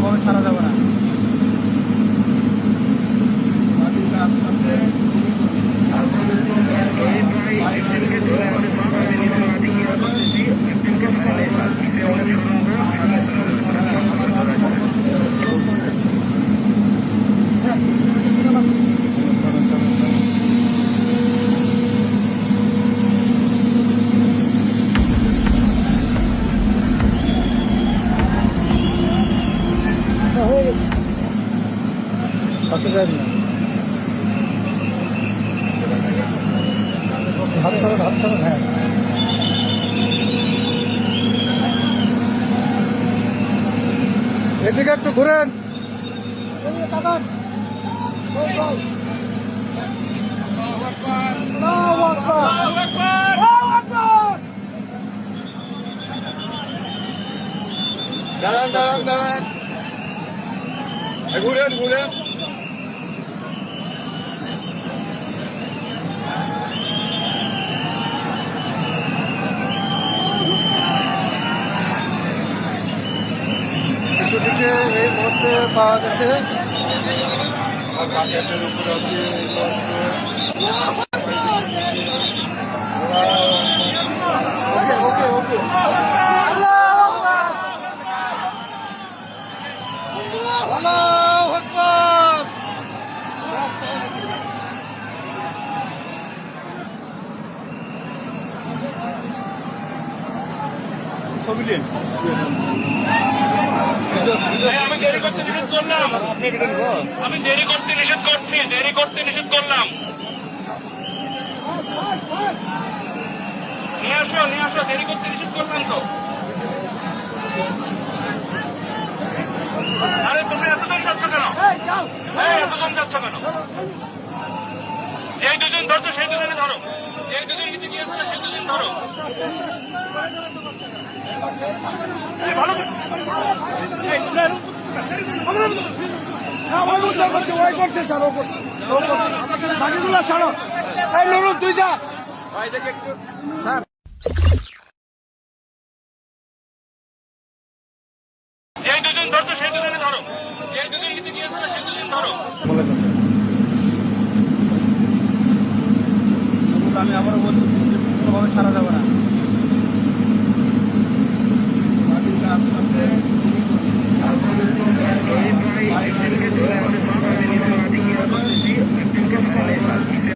ওভাবে ছাড়া যাবে না। হয়ে গেছে, আচ্ছা যাই না, হাত ছাড়া হ্যাঁ। এদিকে একটু ঘুরেন। দাঁড়ান দাঁড়ান দাঁড়ান, ঘুরেন ঘুরেন। শিশুটিকে এই মুহূর্তে পাওয়া গেছে। বাকেটের উপরে আছে এই মুহূর্তে। ওকে ওকে ওকে, আল্লাহু আকবার। ছবি নিন। আমি দেরি করতে নিষেধ করলাম, আমি দেরি করতে নিষেধ করছি, দেরি করতে নিষেধ করলাম। নিয়ে আসো, দেরি করতে নিষেধ করলাম তো। আরে তুমি এতজন যাচ্ছ কেন? এতজন যাচ্ছ কেন? যেই দুজন ধরছো সেই দুজনে ধরো, যেই দুজন কিছু গিয়েছে সেই দুজন ধরো। ভালো করছে স্যার, ও করছে, বাকিগুলো ছাড়ো। এই নুরুল তুই যা।